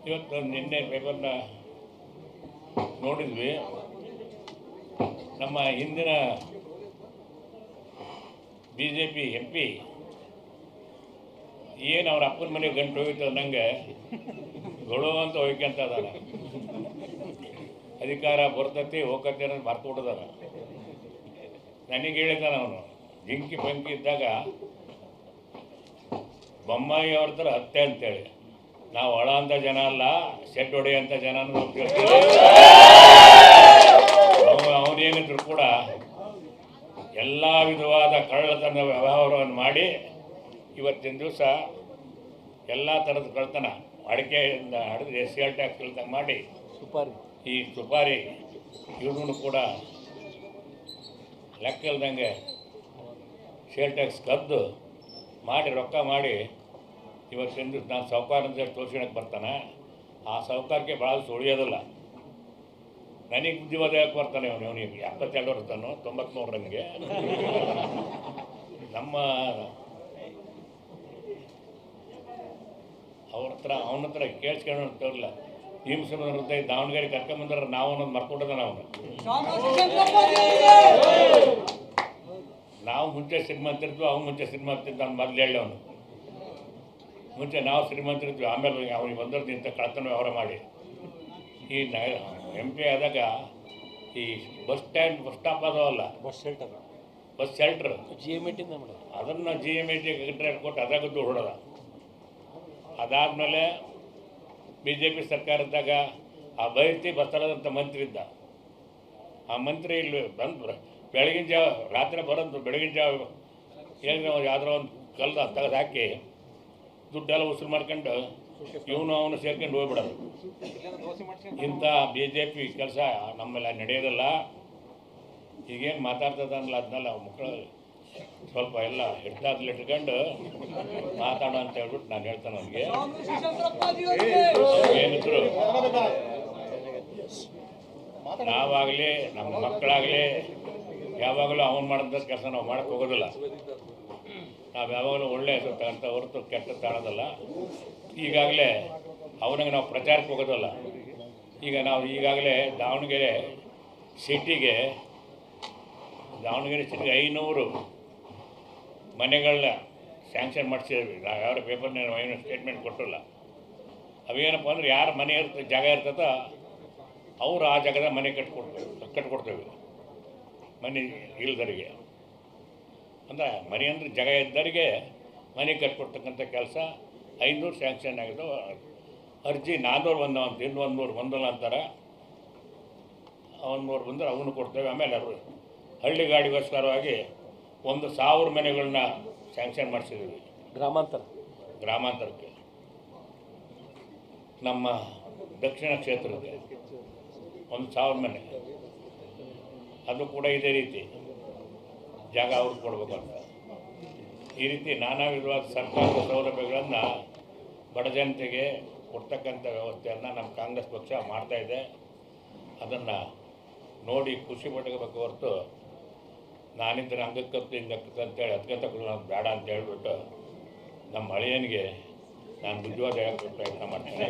ಇವತ್ತು ನಿನ್ನೆ ಪೇಪರ್ನ ನೋಡಿದ್ವಿ. ನಮ್ಮ ಹಿಂದಿನ BJP MP ಏನು ಅವ್ರ ಅಪ್ಪನ ಮನೆಗೆ ಗಂಟು ಹೋಗಿತ್ತು ಅನ್ನಂಗೆ ಗೊಳು ಅಂತ ಹೋಗ್ಯಂತ ಅದಾನ. ಅಧಿಕಾರ ಬರ್ತತಿ ಹೋಗತ್ತೆ ಅನ್ನೋದು ಮರ್ತು ಬಿಟ್ಟಿದಾನ. ನನಗೆ ಹೇಳಿದ್ದಾನ ಅವನು, ಜಿಂಕಿ ಪಂಕಿ ಇದ್ದಾಗ ಬೊಮ್ಮಾಯಿ ಅವ್ರ ಥರ ಹತ್ತೆ ಅಂತೇಳಿ, ನಾವು ಒಳ ಅಂತ ಜನ ಅಲ್ಲ, ಶೆಡ್ ಹೊಡೆಯಂಥ ಜನ ಅವನೇನಿದ್ರು ಕೂಡ ಎಲ್ಲ ವಿಧವಾದ ಕಳ್ಳತನ ವ್ಯವಹಾರವನ್ನು ಮಾಡಿ ಇವತ್ತಿನ ದಿವಸ ಎಲ್ಲ ಥರದ ಕಳ್ತನ, ಅಡಿಕೆಯಿಂದ ಹಿಡಿದು ಸೇಲ್ ಟ್ಯಾಕ್ಸ್ ಕಳ್ತನ ಮಾಡಿ ಈ ಸುಪಾರಿ ಇವನು ಕೂಡ ಲೆಕ್ಕ ಇಲ್ದಂಗೆ ಸೇಲ್ ಟ್ಯಾಕ್ಸ್ ಕದ್ದು ಮಾಡಿ ರೊಕ್ಕ ಮಾಡಿ ಇವತ್ತಿನ ದಿವಸ ನಾನು ಸಾಹುಕಾರ ಅಂತ ತೋರ್ಸ್ಕೊಳಕ್ಕೆ ಬರ್ತಾನೆ. ಆ ಸಾಹುಕಾರಕ್ಕೆ ಭಾಳ ಸುಳಿಯೋದಿಲ್ಲ. ನನಗೆ ಬುದ್ಧಿವಾದ ಯಾಕೆ ಬರ್ತಾನೆ ಅವನಿಗೆ 72 ವರ್ಷನು 93 ನನಗೆ ನಮ್ಮ ಅವನ ಹತ್ರ ಕೇಳಿಸ್ಕೊಂಡು ತೋರಿಲ್ಲ. ಭೀಮಸೇನ ಹೃದಯ ದಾವಣಗೆರೆ ಕರ್ಕೊಂಬಂದ್ರೆ ನಾವು ಅನ್ನೋದು ಮರ್ಕೊಟ್ಟದಾನ ಅವನು. ನಾವು ಮುಂಚೆ ಶ್ರೀಮಂತರಿದ್ವಿ, ಅವ್ನು ಮುಂಚೆ ಶ್ರೀಮಂತಿದ್ದ ಅವ್ನು ಮೊದಲು ಹೇಳಿ ಅವನು. ಮುಂಚೆ ನಾವು ಶ್ರೀಮಂತರಿದ್ವಿ, ಆಮೇಲೆ ಅವ್ನಿಗೆ ಬಂದದ್ದು ಇಂಥ ಕಳ್ತನ ವ್ಯವಹಾರ ಮಾಡಿ ಈ MP ಆದಾಗ ಈ ಬಸ್ ಸ್ಟಾಪ್ ಅದಾವಲ್ಲ, ಬಸ್ ಶೆಲ್ಟರ್ GMT ಅದನ್ನು GMT ಕಾಂಟ್ರಾಕ್ಟ್ ಕೊಟ್ಟು ಅದಾಗದ್ದು ಹೊಡೋದ. ಅದಾದಮೇಲೆ BJP ಸರ್ಕಾರದಾಗ ಆ ಬೈರ್ತಿ ಬಸ್ತಳದಂಥ ಮಂತ್ರಿ ಇದ್ದ. ಆ ಮಂತ್ರಿ ಇಲ್ಲಿ ಬಂದು ಬೆಳಗಿನ ಜಾವ ರಾತ್ರಿ ಬರೋದು, ಬೆಳಗಿನ ಜಾವ ಏನು ಯಾವ್ದಾರ ಒಂದು ಕಲ್ಲು ತೆಗೆದು ಹಾಕಿ ದುಡ್ಡೆಲ್ಲ ವಸೂಲು ಮಾಡ್ಕೊಂಡು ಅವನು ಸೇರ್ಕೊಂಡು ಹೋಗ್ಬಿಡೋದು. ಇಂಥ BJP ಕೆಲಸ ನಮ್ಮೆಲ್ಲ ನಡೆಯೋದಿಲ್ಲ. ಈಗೇನು ಮಾತಾಡ್ತದಲ್ಲ ಅದನ್ನೆಲ್ಲ ಮಕ್ಕಳು ಸ್ವಲ್ಪ ಎಲ್ಲ ಇಟ್ಕೊಂಡು ಮಾತಾಡೋ ಅಂತ ಹೇಳ್ಬಿಟ್ಟು ನಾನು ಹೇಳ್ತಾನೆ ಅವ್ನಿಗೆ. ಏನಿದ್ರು ನಾವಾಗಲಿ ನಮ್ಮ ಮಕ್ಕಳಾಗಲಿ ಯಾವಾಗಲೂ ಅವನು ಮಾಡಿದ ಕೆಲಸ ನಾವು ಮಾಡೋಕ್ಕೆ ಹೋಗೋದಿಲ್ಲ. ನಾವು ಯಾವಾಗಲೂ ಒಳ್ಳೆಯ ಹೆಸರು ತಗೊಂತ ಹೊರತು ಕೆಟ್ಟ ತಗೊಳ್ಳೋದಲ್ಲ. ಈಗಾಗಲೇ ಅವನಿಗೆ ನಾವು ಪ್ರಚಾರಕ್ಕೆ ಹೋಗೋದಲ್ಲ. ಈಗ ನಾವು ಈಗಾಗಲೇ ದಾವಣಗೆರೆ ಸಿಟಿಗೆ 500 ಮನೆಗಳನ್ನ ಸ್ಯಾಂಕ್ಷನ್ ಮಾಡಿಸಿದ್ವಿ. ನಾವು ಯಾವ ಪೇಪರ್ನ ಏನು ಸ್ಟೇಟ್ಮೆಂಟ್ ಕೊಟ್ಟಿಲ್ಲ. ಅವೇನಪ್ಪ ಅಂದ್ರೆ ಯಾರ ಮನೆ ಜಾಗ ಇರ್ತದೋ ಅವರು ಆ ಜಾಗದ ಮನೆ ಕಟ್ಕೊಡ್ತೇವೆ. ಮನೆ ಇಲ್ದರಿಗೆ ಅಂದರೆ ಮನೆ ಅಂದರೆ ಜಾಗ ಇದ್ದವರಿಗೆ ಮನೆ ಕಟ್ಕೊಡ್ತಕ್ಕಂಥ ಕೆಲಸ 500 ಸ್ಯಾಂಕ್ಷನ್ ಆಗಿದ್ದು. ಅರ್ಜಿ 400 ಬಂದವಂತ, ಇನ್ನೂ 100 ಬಂದಲ್ಲ ಅಂತಾರೆ. 100 ಬಂದರೆ ಅವನು ಕೊಡ್ತೇವೆ. ಆಮೇಲೆ ಅವರು ಹಳ್ಳಿ ಗಾಡಿಗೋಸ್ಕರವಾಗಿ 1,000 ಮನೆಗಳನ್ನ ಸ್ಯಾಂಕ್ಷನ್ ಮಾಡಿಸಿದ್ದೀವಿ ಗ್ರಾಮಾಂತರಕ್ಕೆ. ನಮ್ಮ ದಕ್ಷಿಣ ಕ್ಷೇತ್ರಕ್ಕೆ 1,000 ಮನೆ, ಅದು ಕೂಡ ಇದೇ ರೀತಿ ಜಾಗ ಅವ್ರಿಗೆ ಕೊಡಬೇಕು ಅಂತ. ಈ ರೀತಿ ನಾನಾ ವಿಧವಾದ ಸರ್ಕಾರದ ಸೌಲಭ್ಯಗಳನ್ನು ಬಡ ಜನತೆಗೆ ಕೊಡ್ತಕ್ಕಂಥ ವ್ಯವಸ್ಥೆಯನ್ನು ನಮ್ಮ ಕಾಂಗ್ರೆಸ್ ಪಕ್ಷ ಮಾಡ್ತಾಯಿದೆ. ಅದನ್ನು ನೋಡಿ ಖುಷಿ ಪಡ್ಕೋಬೇಕು ಹೊರತು ನಾನಿದ್ರೆ ಹಂಗಕ್ಕತ್ತು ಹಿಂಗಕ್ಕತ್ತು ಅಂತೇಳಿ ಅದಕ್ಕಂತ ಬೇಡ ಅಂತ ಹೇಳ್ಬಿಟ್ಟು ನಮ್ಮ ಅಳಿಯನಿಗೆ ನಾನು ಬುದ್ಧಿವಾದ ಹೇಳೋಕ್ಕೆ ಪ್ರಯತ್ನ ಮಾಡ್ತೀನಿ.